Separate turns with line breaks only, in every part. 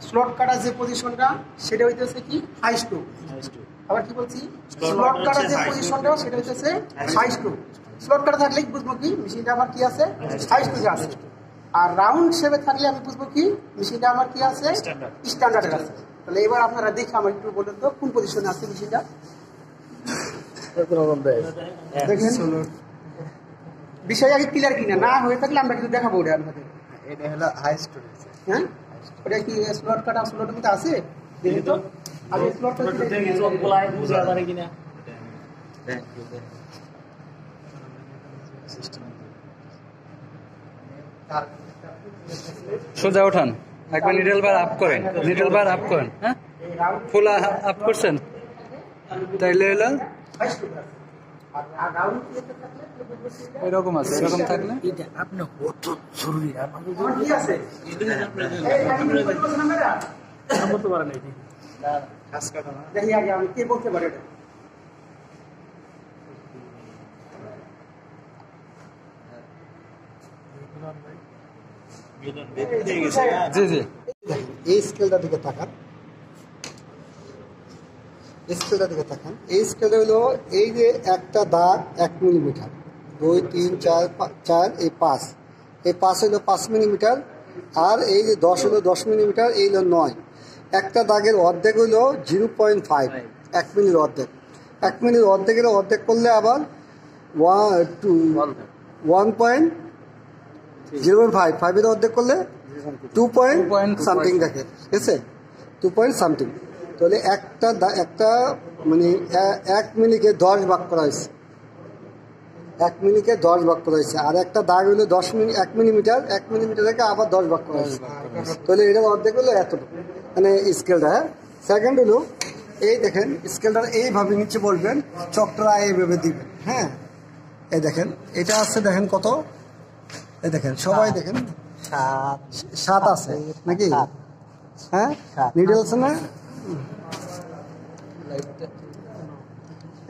Slot কাটা যে পজিশনটা সেটা হইতেছে কি হাই স্ট্রোক। আবার কি বলছি, স্লট কাটা যে পজিশনটা সেটা হইতেছে হাই স্ট্রোক। স্লট কাটা থাকলে বুঝবো কি মেশিনটা আমার কি আছে, হাই স্ট্রোকে আছে। আর রাউন্ড শেপে থাকলে আমি বুঝবো কি মেশিনটা আমার কি আছে, স্ট্যান্ডার্ডের আছে। তাহলে এবার আপনারা দেখে আমার একটু বলেন তো কোন পজিশনে আছে মেশিনটা। দেখেন বিষয় আগে ক্লিয়ার কিনা না হয়ে থাকলে আমরা কিন্তু দেখাবো ওটা আপনাদের।
এটা হলো হাই স্ট্রোক।
হ্যাঁ, ওটা কি স্লট কাটা স্লটের মধ্যে আছে দেখেন তো। আগে স্লটটা দেখি চোখ বলাই বুঝা পারে কিনা।
সোজা ওঠান, একবার নিডল বার আপ করেন, নিডল বার আপ করেন। হ্যাঁ, ফুল আপ করছেন, তাইলে এলো এরকম আছে। এরকম থাকলে
আপনার কত জরুরি
বলতে পারেন দেখি আগে আমি কে বলতে পারি এটা।
জি জি,
এই স্কেলটার দিকে তাকান, স্কেলটা দিকে তাকান। এই স্কেলটা হলো এই যে একটা দাগ 1 মিলিমিটার, 2 3 4 4, এই 5, এই 5 হলো 5 মিলিমিটার। আর এই যে 10 হলো 10 মিলিমিটার, এই হলো 9। একটা দাগের অর্ধেক হলো 0.5, 1 মিলির অর্ধেক। 1 মিলির অর্ধেকের অর্ধেক করলে আবার 1.05, 5-এর অর্ধেক করলে 2 পয়েন্ট সামথিং দেখে, ঠিক আছে, 2 পয়েন্ট সামথিং। তাহলে একটা মানে 1 মিলিকে 10 ভাগ করা হয়েছে, 1 মিলিকে 10 ভাগ করা হয়েছে। আর একটা দাগ হলো 10 মিলি, 1 মিলিমিটার, 1 মিলিমিটার থেকে আবার 10 ভাগ করা হয়েছে। তাহলে এটার অর্ধেক হলো এতটুকু, মানে স্কেলটা। হ্যাঁ, সেকেন্ড হলো এই দেখেন স্কেলটা এইভাবে নিচে বলবেন, চকটা এইভাবে দিবেন। হ্যাঁ, এই দেখেন এটা আছে, দেখেন কত, এই দেখেন সবাই দেখেন 7 আছে নাকি? হ্যাঁ, নিডল আছে না?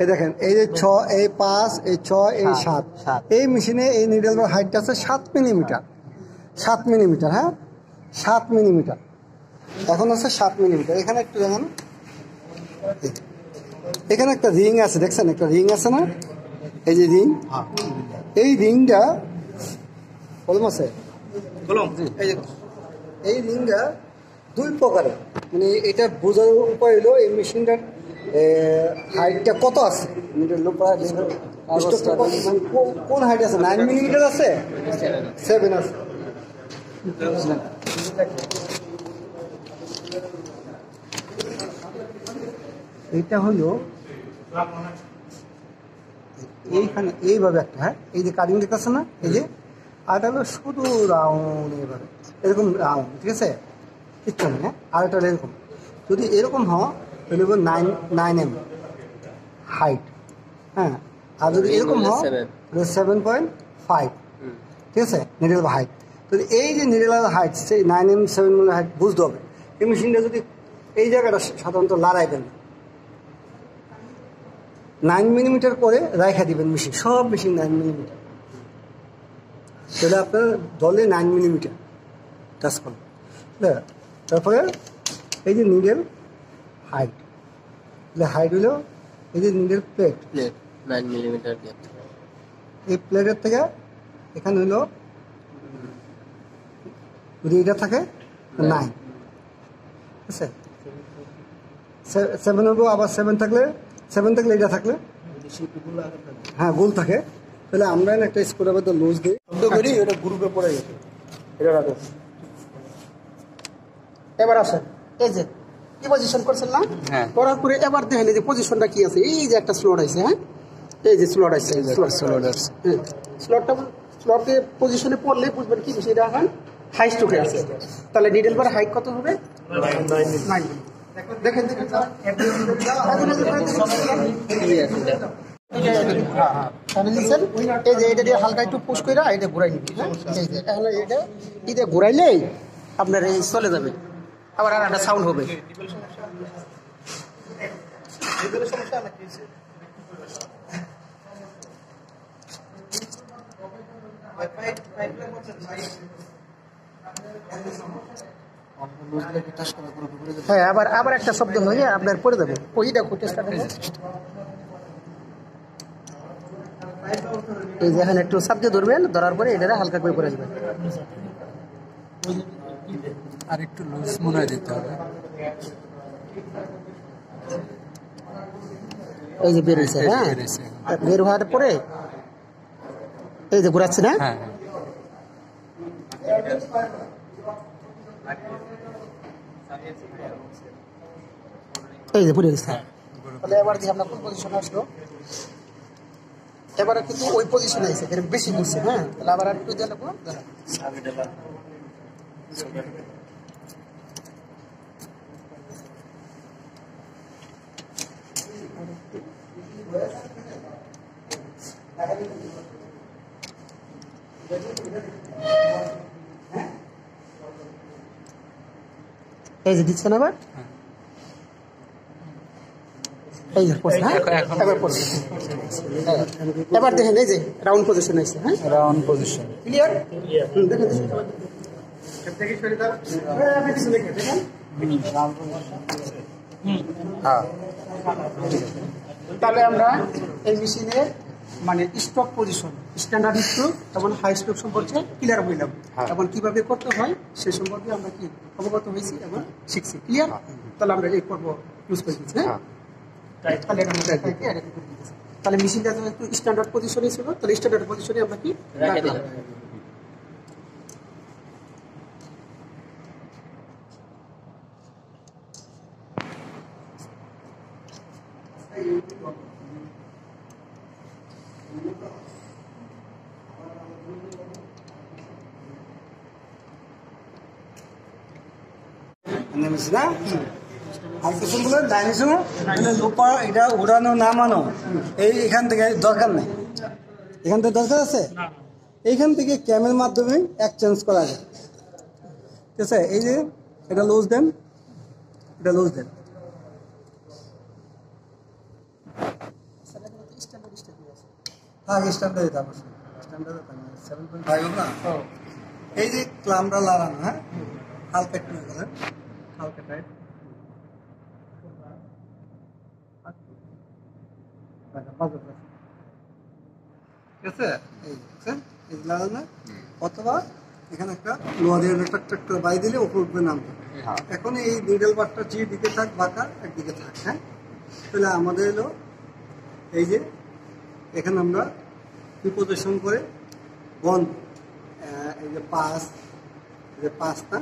এই দেখেন এই যে 6, এই 5, এই 6, এই 7। এই মেশিনে এই নিডলের হাইটটা আছে 7 মিলিমিটার, 7 মিলিমিটার। হ্যাঁ, 7 মিলিমিটার এখন আছে 7 মিলিমিটার। এখানে একটু দেখেন, এখানে একটা রিং আছে, দেখছেন একটা রিং আছে না? এই যে রিং, এই রিংটা কলম আছে, এই রিংটা 2 প্রকারের। মানে এটা বোঝার উপায় হলো এই মেশিনটার হাইটটা কত আছে, কোন হাইট আছে? 9 মিলিমিটার আছে, 7 আছে। এটা হলো এইখানে এইভাবে একটা, হ্যাঁ, এই যে কাটিং দেখতেছে না, এই যে, আর এটা হলো শুধু রাউন্ড, এইভাবে এরকম রাউন্ড, ঠিক আছে, কিচ্ছু নেই। হ্যাঁ, আর এটা এরকম, যদি এরকম হয় তাহলে 9 হাইট। হ্যাঁ, আর যদি এরকম হয় 7.5, ঠিক আছে, নিডল হাইট। তো এই যে নিডলের হাইট, সেই 9 7 হাইট বুঝতে হবে। এই মেশিনটা যদি এই জায়গাটা সাধারণত লড়াইবেন 9 মিলিমিটার করে রাখা দিবেন মেশিন, সব মেশিন 9 মিলিমিটার, তাহলে আপনার দলে 9 মিলিমিটার টাচ করুন। তারপরে এই যে নিডল হাইট, হাইট হলো এই যে নিডল প্লেট
9 মিলিমিটার,
এই প্লেটের থেকে এখানে হলো, যদি এটা থাকে 9, ঠিক আছে, 7 হবো, আবার 7 থাকলে এটা থাকলে, হ্যাঁ, গোল থাকে। তাহলে আমরা একটা স্ক্রুর মধ্যে লুজ দিই, করি, এটা গ্রুপে পড়ে গেছে, এটা রাখো।
এবার আসেন, এই যে কি পজিশন করছেন না, করার পরে এবার দেখেন এই যে পজিশনটা কি আছে। এই যে একটা স্লট আছে, হ্যাঁ, এই যে স্লট আছে, স্লটে পজিশনে পড়লে বুঝবেন কি সেটা এখন হাই স্ট্রোকে আছে। তাহলে নিডল বার হাইট কত হবে? 9। দেখেন এই যে এটা দিয়ে হালকা একটু পুশ করে এটা ঘুরাই নিবি। হ্যাঁ, এই যে তাহলে এটা ঘুরাইলেই আপনার এই চলে যাবে, আবার আর একটা সাউন্ড হবে। হ্যাঁ, আবার আবার একটা শব্দ হয়ে আপনার পড়ে যাবে। ওইটা টেস্টটা এই যে এখানে একটু সাবজে ধরবেন, ধরার পরে এটা হালকা করে পড়ে যাবেন।
আর একটু লুজ মনে হয় দিতে হবে।
এই যে বের হয়েছে, হ্যাঁ, বের হওয়ার পরে এই যে ঘুরাচ্ছে না,
হ্যাঁ
এই যে ঘুরে গেছে। তাহলে এবার দিয়ে আমরা কোন পজিশনে আসলো, এবারে কিন্তু ওই পজিশনে আছে, এর বেশি ঘুরছে। হ্যাঁ, তাহলে আবার একটু দিয়ে নেবো। এই যে দিচ্ছেন আবার, এই যে পড়ছে। হ্যাঁ, এবার পড়ছে। এবার দেখেন এই যে রাউন্ড পজিশন আছে। হ্যাঁ,
রাউন্ড পজিশন
ক্লিয়ার। দেখেন দেখি সরে দাও, আপনি কিছু দেখেন, দেখেন।
হ্যাঁ,
তাহলে আমরা এই মেশিনে মানে স্টক পজিশন, স্ট্যান্ডার্ড স্ট্রোক এবং হাই স্ট্রোক সম্পর্কে ক্লিয়ার হইলাম, এবং কিভাবে করতে হয় সে সম্পর্কে আমরা কি অবগত হয়েছি এবং শিখছি। ক্লিয়ার। তাহলে আমরা এই পর্ব ইউজ করে দিচ্ছি। হ্যাঁ, তাহলে মেশিনটা একটু স্ট্যান্ডার্ড পজিশনে ছিল, তাহলে স্ট্যান্ডার্ড পজিশনে আমরা কি রাখলাম।
না আর কিছুগুলো ডাইমেনশন লোপার এটা উড়ানো নামানো এই এখান থেকে দরকার নেই, এখান থেকে দরকার আছে। এইখান থেকে ক্যামের মাধ্যমে এক্সচেঞ্জ করা যায়। ঠিক আছে, এই যে এটা লুজ দেন, এটা লুজ দেন। হ্যাঁ, স্ট্যান্ডার্ড এটা অবশ্যই স্ট্যান্ডার্ড 7.5 হবে না। এই যে ক্লামটা লাগানো, হ্যাঁ, হালকা একটু করেন, হালকা টাইট। ঠিক আছে, এই লাগানো, অথবা এখানে একটা লোহা দিয়ে একটা বাই দিলে উপর উপরে নামবে। এখন এই নিডল বারটা যে দিকে থাক বাঁকা একদিকে থাক। হ্যাঁ, তাহলে আমাদের হলো এই যে এখানে আমরা প্রিপোজিশন করে বন্ধ, এই যে 5, এই যে 5 না,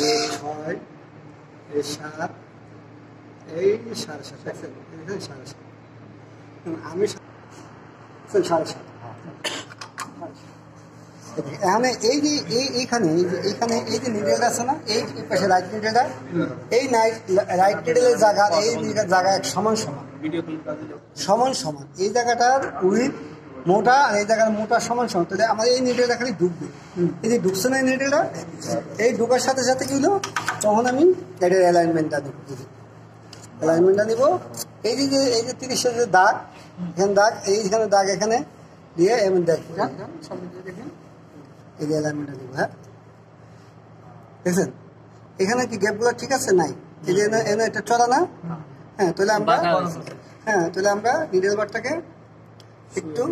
এই 6, এই 7, এই 7.5, এখানে 7.5, আমি 7.5। এখানে এই যে এইখানে এই যে নিডেল আছে না, এই পাশে রাইট নিডেলটা, এই রাইট নিডেলের জায়গা, এই জায়গা সমান সমান, এই জায়গাটার উইথ মোটা আর এই জায়গার মোটা সমান। তাহলে আমার এই নিডেলটা খালি ঢুকবে, এই যে ঢুকছে না এই নিডেলটা, এই ঢুকার সাথে সাথে কি হলো, তখন আমি এটার অ্যালাইনমেন্টটা দেবো। অ্যালাইনমেন্টটা দিব, এই যে 30-এর যে দাগ, এখানে দাগ, এইখানে দাগ এখানে দিয়ে এমন দেখবেন, দেখেন এই যে অ্যালাইনমেন্টটা দিব। হ্যাঁ, দেখছেন এখানে কি গ্যাপগুলো ঠিক আছে নাই, এই যে এনে এটা চলা না। হ্যাঁ, তাহলে আমরা নিডেল বারটাকে একটু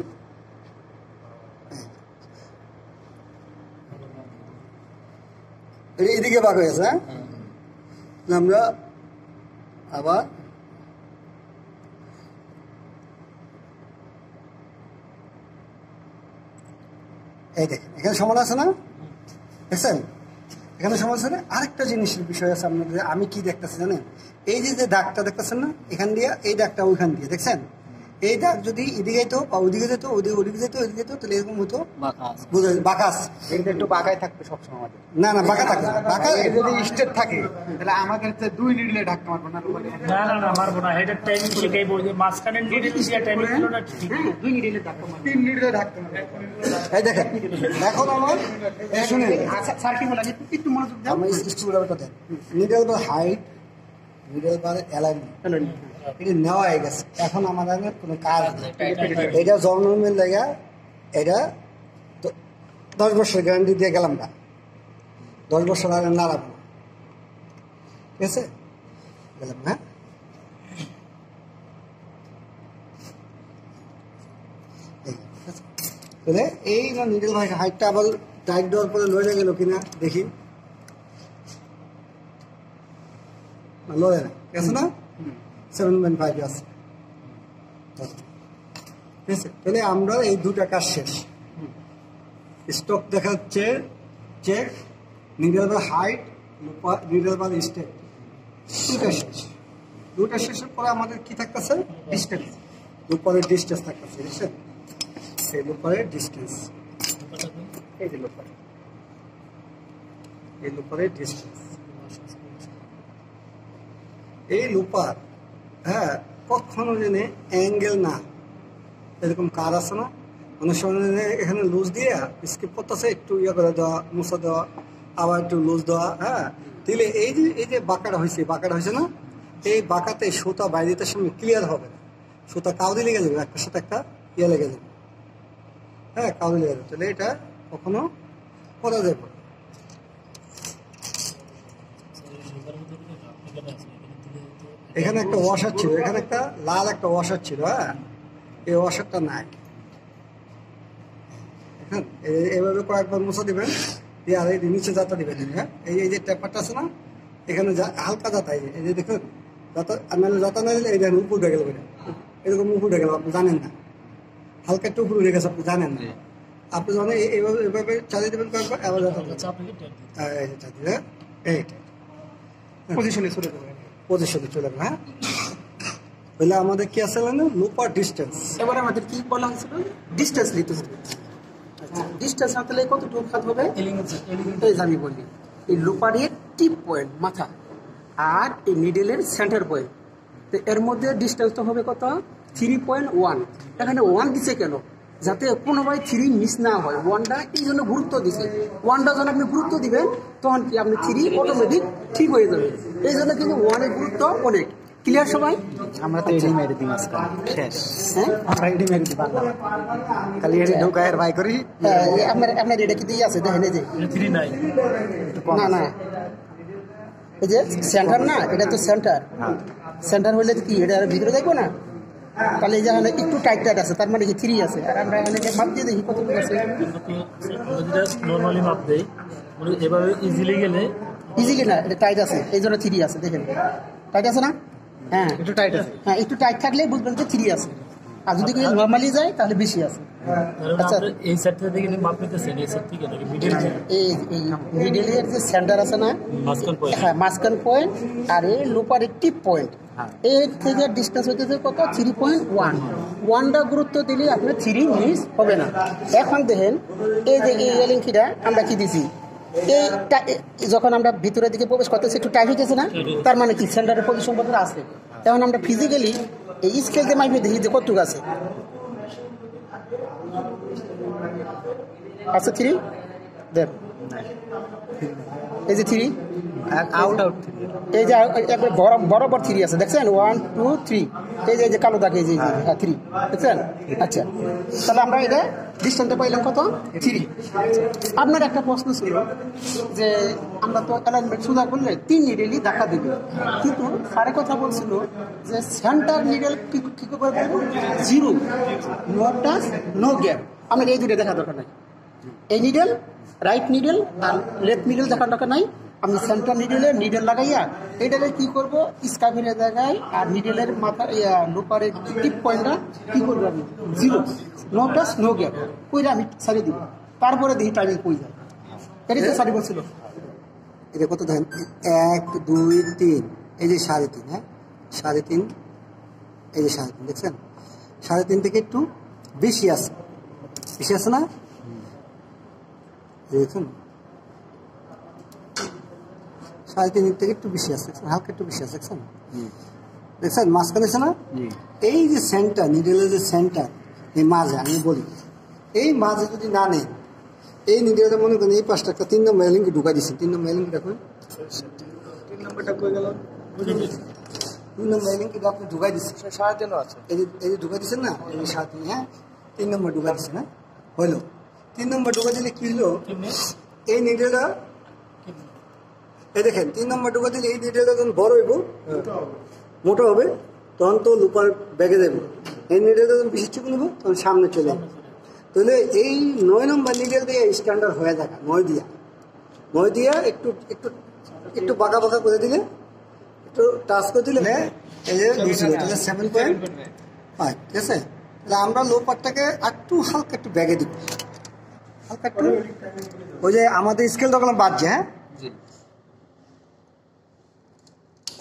এইদিকে বাঁক হয়েছে। হ্যাঁ, আমরা আবার এই দেখেন এখানে সমান আছে না, দেখছেন এখানে সমান আছে না। আরেকটা জিনিসের বিষয় আছে আপনাদের, আমি কি দেখতেছি জানেন, এই যে দাগটা দেখতেছেন না, এখান দিয়ে এই দাগটা ওইখান দিয়ে দেখছেন, এই দাগ যদি এদিকে যেত বা ওদিকে যেত, ওদিকে যেত, তাহলে এরকম হতো বাঁকাস।
একটু বাঁকায় থাকবে সবসময় আমাদের।
না বাঁকা থাকবে, বাঁকা
যদি স্ট্রেট থাকে তাহলে আমাদের 2 নিডলে ধাক্কা মারবো না।
না মারবো না, হেডের টাইমিং শিখাই বলছে, মাঝখানে নিডল দিয়ে টাইমিং ছিল না, ঠিক 2 নিডলে ধাক্কা মারবো,
3 নিডলে ধাক্কা মারবো।
এই দেখেন এখন আমার শুনে
স্যার কি বলেন একটু মনোযোগ দেন,
আমার স্টুডেন্টটা দেন। নিডল বা হাইট, নিডল বা অ্যালাইনমেন্ট এটা নেওয়া হয়ে গেছে, এখন আমাদের কোনো কাজ নেই। এটা জন্মের লেগা এটা 10 বছর গ্যারান্টি দিয়ে গেলাম না, 10 বছর আগে নাড়াবো না। ঠিক আছে গেলাম হ্যাঁ তাহলে এই না নিডেল ভাই হাইটটা আবার টাইট দেওয়ার পরে লড়ে গেল কিনা দেখি লড়ে না গেছে না 7.5 আছে ঠিক আছে তাহলে আমরা এই দুটা কাজ শেষ স্টক দেখাচ্ছে চেক নিডেল বা হাইট নিডেল বা স্টেপ দুটা শেষের পরে আমাদের কি থাকতেছে ডিস্টেন্স উপরের ডিস্টেন্স থাকতেছে বুঝছেন এই উপরের ডিস্টেন্স এই উপরের ডিস্টেন্স এই লুপার হ্যাঁ কখনো জেনে অ্যাঙ্গেল না এরকম কার আছে না অনেক সময় এখানে লুজ দিয়ে স্কিপ করতেছে একটু ইয়ে করে দেওয়া মুছা দেওয়া আবার একটু লুজ দেওয়া হ্যাঁ দিলে এই যে বাঁকাটা হয়েছে না এই বাঁকাতে সুতা বাইরে দিতে সময় ক্লিয়ার হবে না সুতা কাউদি লেগে যাবে একটার সাথে একটা ইয়ে লেগে যাবে হ্যাঁ কাউদি লেগে যাবে তাহলে এটা কখনো করা যাবে এখানে একটা ওয়াশার ছিল এখানে একটা লাল একটা ওয়াশার ছিল হ্যাঁ এই ওয়াশারটা নাই হ্যাঁ এইভাবে কয়েকবার মুছা দিবেন দিয়ে আর এই নিচে যাতা দিবেন হ্যাঁ এই যে ট্যাপারটা আছে না এখানে হালকা যাতা এই যে দেখুন যাতা নাহলে যাতা না দিলে এই দেখেন উপর উঠে গেল এরকম উপর উঠে গেল আপনি জানেন না হালকা একটু উপর উঠে গেছে আপনি জানেন না আপনি যখন এইভাবে চালিয়ে দেবেন কয়েকবার আবার যাতা হ্যাঁ এইটা
পজিশনে চলে যাবে
হ্যাঁ তাহলে আমাদের কি আছে না লুপার ডিস্টেন্স
এবারে আমাদের কি বলা হয়েছিল ডিস্টেন্স নিতে হবে ডিস্টেন্স না তাহলে কতটুকু খাত হবে এই আমি বলি এই লুপারের টিপ পয়েন্ট মাথা আর এই নিডেলের সেন্টার পয়েন্ট তো এর মধ্যে ডিস্টেন্সটা হবে কত 3.1 এখানে 1 দিছে কেন যাতে কোনোভাবে 3 মিস না হয় 1টা এই জন্য গুরুত্ব দিছে 1টা যখন আপনি গুরুত্ব দিবেন তখন কি আপনি 3 অটোমেটিক ঠিক হয়ে যাবে এই জন্য কিন্তু 1 এর গুরুত্ব অনেক ক্লিয়ার সবাই
আমরা তো এডি মেরে দিই মাঝখানে শেষ
হ্যাঁ
আমরা এডি মেরে দিই খালি এডি ঢোকায় আর ভাই করি
আপনার এটা কি দিয়ে আছে দেখেন এই যে
3 নাই
না এই যে সেন্টার না এটা তো সেন্টার হলে কি এটা ভিতরে দেখবো না তাহলে এই যে একটু টাইট আছে তার মানে কি 3 আছে আর আমরা এখানে যে মাপ দিয়ে দেখি কতটুকু আছে
নরমালি মাপ দেই এভাবে ইজিলি
না এটা টাইট আছে এই জন্য 3 আছে দেখেন টাইট আছে না হ্যাঁ
একটু টাইট আছে
হ্যাঁ একটু টাইট থাকলে বুঝবেন যে 3 আছে আর যদি কি নরমালি যায় তাহলে বেশি আছে
আচ্ছা এই সাইড থেকে মাপ নিতেছেন এই সাইড থেকে নাকি মিডল
এই মিডলের যে সেন্টার আছে না
মাঝখান পয়েন্ট
হ্যাঁ মাঝখান পয়েন্ট আর এই লুপার টিপ পয়েন্ট এর থেকে ডিস্টেন্স হইতেছে কত 3.1 1টা গুরুত্ব দিলে আপনার 3 মিস হবে না এখন দেখেন এই যে এই এলিংকিটা আমরা কি দিছি এইটা যখন আমরা ভিতরের দিকে প্রবেশ করতেছি একটু টাইট হইতেছে না তার মানে কি সেন্টারের পজিশন কত আছে তখন আমরা ফিজিক্যালি এই স্কেল দিয়ে মাইপে দেখি যে কতটুকু আছে আচ্ছা 3 দেখ এই যে 3
আউট
এই যে একবার বরাবর 3 আছে দেখছেন 1 2 3 এই যে কালো দাগ এই যে 3 দেখছেন আচ্ছা তাহলে আমরা এটা ডিস্টেন্সটা পাইলাম কত 3 আপনার একটা প্রশ্ন ছিল যে আমরা তো অ্যালাইনমেন্ট সোজা করলে 3 নিডেলই দেখা দেবে কিন্তু স্যারের কথা বলছিল যে সেন্টার নিডেল কি করে বলবো 0 নো টাচ নো গ্যাপ আমার এই দুটো দেখা দরকার নাই এই নিডেল রাইট নিডেল আর লেফট নিডেল দেখার দরকার নাই আমি সেন্টার নিডেল লাগাইয়া এটাকে কি করবো স্কাইফের জায়গায় আর নিডেলের মাথা লুপারের টিপ পয়েন্টটা কি করবো আমি 0 নো টাচ নো গ্যাপ কইরা আমি সারিয়ে দিব তারপরে দেখি টাইমিং কই যায় এটাই তো সারি বলছিল
এটা কত দেখেন 1 2 3 এই যে 3.5 হ্যাঁ 3.5 এই যে 3.5 দেখছেন 3.5 থেকে একটু বেশি আছে না দেখুন 3.5 থেকে একটু বেশি আছে হালকা একটু বেশি আছে দেখছেন মাঝখানে আছে না এই যে সেন্টার নিডেলের যে সেন্টার এই মাঝে আমি বলি এই মাঝে যদি না নেই এই নিডেলটা মনে করেন এই পাঁচটা একটা 3 নম্বর এলিংকে ঢুকাই দিচ্ছেন 3 নম্বর এলিংকে দেখুন 3 নম্বরটা কই গেল 2 নম্বর এলিংকে আপনি ঢুকাই দিচ্ছেন 3.5 আছে এই যে ঢুকাই দিচ্ছেন না এই 3.5 হ্যাঁ 3 নম্বর ঢুকাই দিচ্ছেন না হলো 3 নম্বর ঢুকাই দিলে কি হলো এই নিডেলটা এই দেখেন 3 নম্বর ঢুকা দিলে এই নিডেলটা যখন বড় হইব মোটা হবে তখন তো লুপার ব্যাগে যাবে। এই নিডেলটা যখন বেশি চুপ নেব তখন সামনে চলে যাবে। তাহলে এই 9 নম্বর নিডেল দিয়ে স্ট্যান্ডার্ড হয়ে থাকে। 9 দিয়া একটু একটু একটু বাঁকা বাঁকা করে দিলে একটু টাচ করে দিলে এই যে দিয়েছিল তাহলে 7.5 ঠিক আছে। তাহলে আমরা লো পার্টটাকে একটু হালকা একটু ব্যাগে দিব, হালকা একটু ওই যে আমাদের স্কেল তখন বাজছে। হ্যাঁ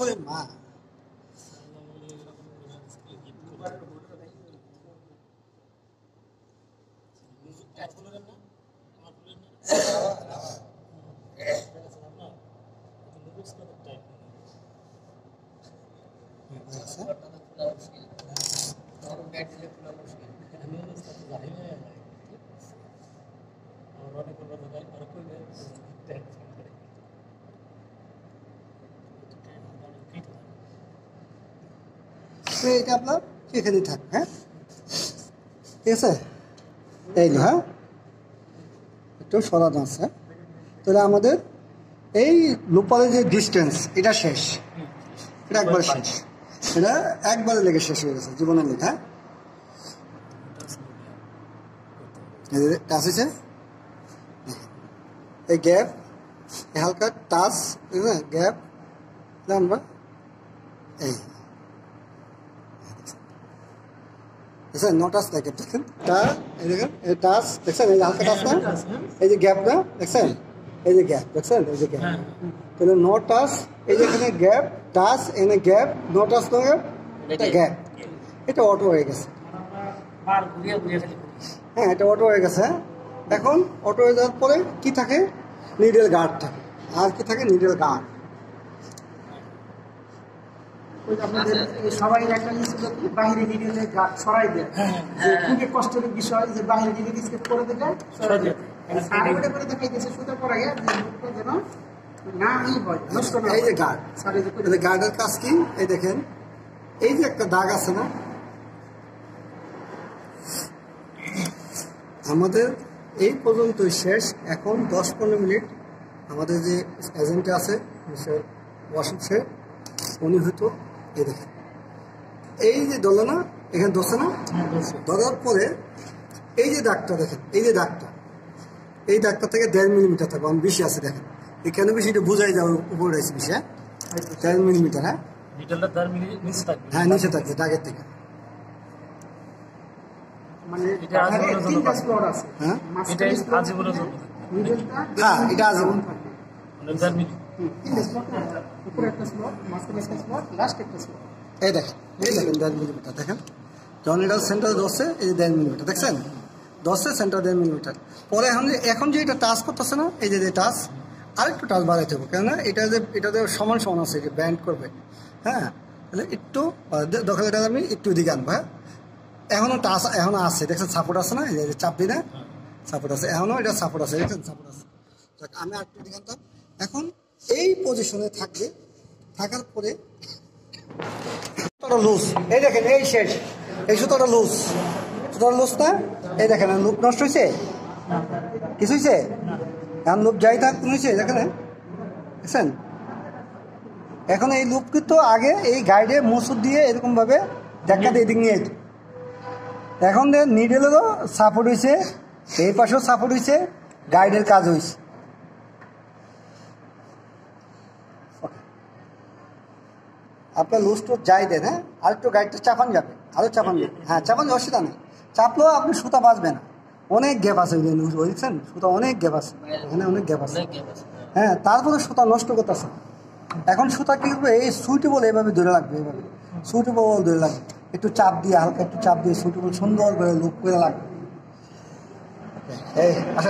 ওরে মা এটা আপনার এখানেই থাক। হ্যাঁ ঠিক আছে, এই হ্যাঁ একটু সরানো আছে। তাহলে আমাদের এই লুপারের যে ডিস্টেন্স এটা শেষ, এটা একবার শেষ, এটা একবারে লেগে শেষ হয়ে গেছে জীবনের লেখা। টাচ হয়েছে এই গ্যাপ, হালকা টাচ গ্যাপ আমরা এই দেখছেন নো টাচ দেখেন, দেখেন এই দেখেন এই টাচ দেখছেন, এই হালকা টাচ না, এই যে গ্যাপটা দেখছেন, এই যে গ্যাপ দেখছেন, এই যে গ্যাপ। তাহলে নো টাচ, এই যে এখানে গ্যাপ, টাচ এনে gap, no touch no gap, এটা গ্যাপ, এটা অটো হয়ে গেছে। হ্যাঁ এটা অটো হয়ে গেছে। এখন অটো হয়ে যাওয়ার পরে কি থাকে, নিডেল গার্ড থাকে। আর কি থাকে, নিডেল গার্ড।
আপনাদের সবাই একটা বাহিরে নিডেলে গার্ড সরাই দেয়, যে খুবই কষ্টের বিষয় যে বাহিরে নিডেল স্কেপ করে দিলে সরাই দেয়। সার্ভে করে দেখাইতেছে সুতা পড়া গিয়ে যে মুখটা যেন না ই হয়, নষ্ট না।
এই যে গার্ড, গার্ডের কাজ কি, এই দেখেন এই যে একটা দাগ আছে না, আমাদের এই পর্যন্তই শেষ। এখন 10-15 মিনিট আমাদের যে এজেন্টে আছে ওয়াশিং সে উনি হয়তো এই দেখেন এই যে দল না, এখানে দোষে না, ধরার পরে এই যে দাগটা দেখেন, এই যে দাগটা, এই দাগটা থেকে 1.5 মিলিমিটার থাকবে। আমি বেশি আছে দেখেন, এখানে বেশি এটা বোঝাই যাবে উপরে রয়েছে বেশি। হ্যাঁ 1.5 মিলিমিটার। হ্যাঁ হ্যাঁ নিচে থাকবে দাগের থেকে।
মানে তিনটা স্লট আছে।
হ্যাঁ
এটা আজীবনের জন্য
নিডেলটা
হ্যাঁ এটা আজীবন
থাকবে।
মিনিট
উপরে একটা স্লট, মাঝখানে একটা স্লট, লাস্ট একটা স্লট।
এই দেখেন, এই দেখেন 1.5 মিলিমিটার দেখেন, যখন এটা সেন্টার 10 এই যে 1.5 মিলিমিটার দেখছেন, 10 সেন্টার 1.5 মিলিমিটার। পরে এখন যে এটা টাচ করতেছে না, এই যে টাচ আরেকটু টাচ বাড়াইতে হবে, কেননা এটাতে সমান সমান আছে, যে ব্যান্ড করবে। হ্যাঁ তাহলে একটু দরকার, এটা আমি একটু দিকে আনবো। হ্যাঁ এখনো টাচ এখনো আছে দেখছেন, সাপোর্ট আছে না, এই যে চাপ দিই না, সাপোর্ট আছে এখনো, এটা সাপোর্ট আছে দেখছেন, সাপোর্ট আছে। আমি আর একটু দিকে আনতাম। এখন এই পজিশনে থাকবে, থাকার পরে লুজ, এই দেখেন এই শেষ, এই সুতোটা লুজ, সুতোটা লুজ না, এই দেখেন লুপ নষ্ট হয়েছে, কিছু হয়েছে, এখন লুপ যাই থাক হয়েছে দেখেন, দেখছেন। এখন এই লুপ কিন্তু আগে এই গাইডে মুসুর দিয়ে এরকম ভাবে দেখা দিয়ে এদিক নিয়ে যেত। এখন নিডেলেরও সাপোর্ট হয়েছে, এই পাশেও সাপোর্ট হয়েছে, গাইডের কাজ হয়েছে। আপনার লুজ টুজ যাই দেন, হ্যাঁ আর একটু গাইডটা চাপান যাবে, আরও চাপান যাবে। হ্যাঁ চাপান অসুবিধা নেই, চাপলেও আপনি সুতা বাঁচবে না, অনেক গ্যাপ আছে লুজ, বুঝছেন, সুতা অনেক গ্যাপ আছে, এখানে অনেক গ্যাপ আছে। হ্যাঁ তারপরে সুতা নষ্ট করতেছে। এখন সুতা কি করবে, এই সুইটেবল এইভাবে ধরে রাখবে, এইভাবে সুইটেবল ধরে রাখবে, একটু চাপ দিয়ে, হালকা একটু চাপ দিয়ে সুইটেবল সুন্দর করে লুপ করে লাগবে। এই আচ্ছা